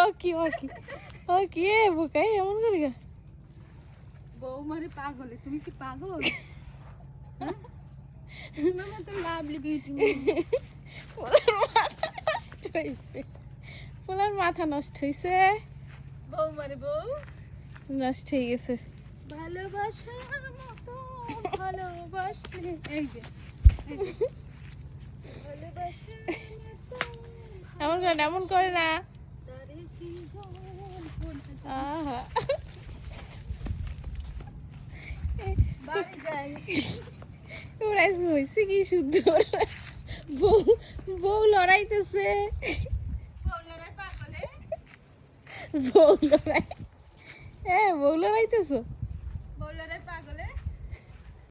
ও কি এ বুকাই এমন করে গা বউ মারে পাগলে তুমি কি পাগল তোমার মতো লাভলি বিউটি পোলার মাথা নষ্ট হয়েছে বউ মারে বউ নষ্ট হয়ে গেছে ভালোবাসার মতো ভালোবাসলে এই যে ভালোবাসার মতো এমন করে না তারে কি আহা বাড়ি যাই ওরাইস হয়েছে কি সুন্দর বউ বউ লড়াইতেছে বউলারে পাগলে বউ লড়াই বউ লড়াইতেছো